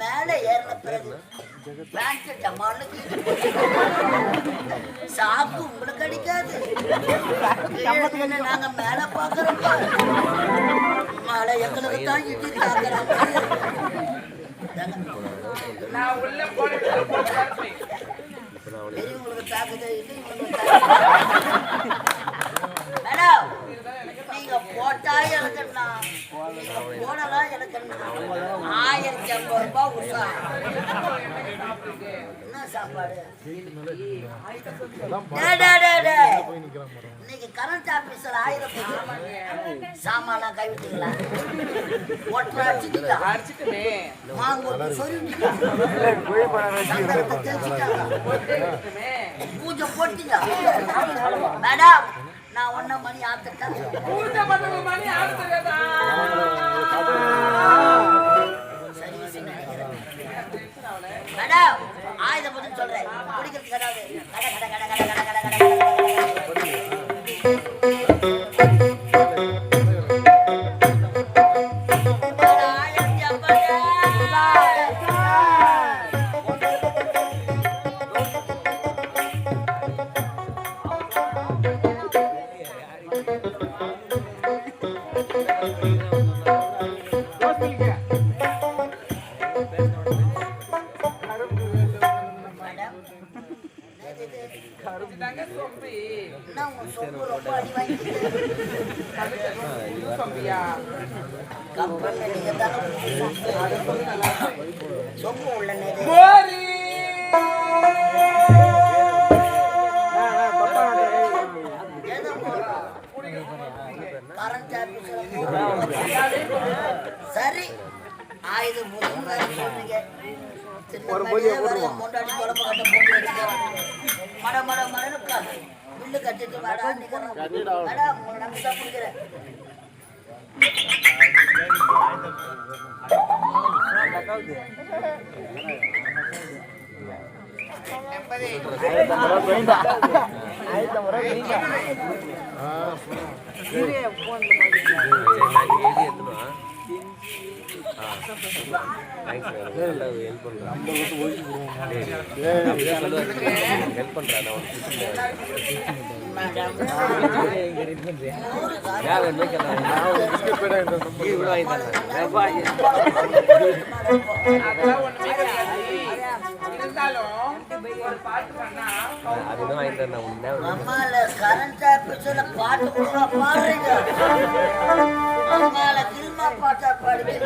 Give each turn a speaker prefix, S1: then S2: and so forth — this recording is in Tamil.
S1: மேல ஏறின பிறகு பேண்ட் டமாலுக்கு சாக்கு உங்களுக்கு அடிக்காது. நாங்க மேல பாக்குறோம், மழை எங்களுக்கு தான் இடி தாக்குறாங்க. பெரியவங்களுக்கு தாக்குதே இல்லை, மேடம் நீங்க போட்டா எனக்கு நீங்க போனதான் எனக்கு 1050 ரூபாய் உஷா. என்ன சாப்பாடு இன்னைக்கு கரண்ட் ஆபீஸ்ல 1000 சாமான் கைவிட்டீங்களா? ஒற்றை அடிச்சுட்டீங்க, மாங்கோட்டு சொல்லிட்டீங்க, பூஜை போட்டீங்க. மேடம் நான் 1 மணி ஆத்துட்டேன். மேடம் ஆயுத பூஜை சொல்றேன், குடிக்கிறதுக்கு ஏதாவது கடை கடை கடை கடை கடை கடை கடை சொம்பு உள்ள சரி. ஆயுத முன்னாடி குழம்பு கட்ட போட்டு மட மட மடனுக்கா புல்லு கட்டிட்டு வாடா மேடம் நம்பி தான் குடிக்கிறேன். கரண்ட் ஆபீஸ்ல பாட்டு கொடுக்க பாடுறீங்க, பாட்டா பாடுங்க.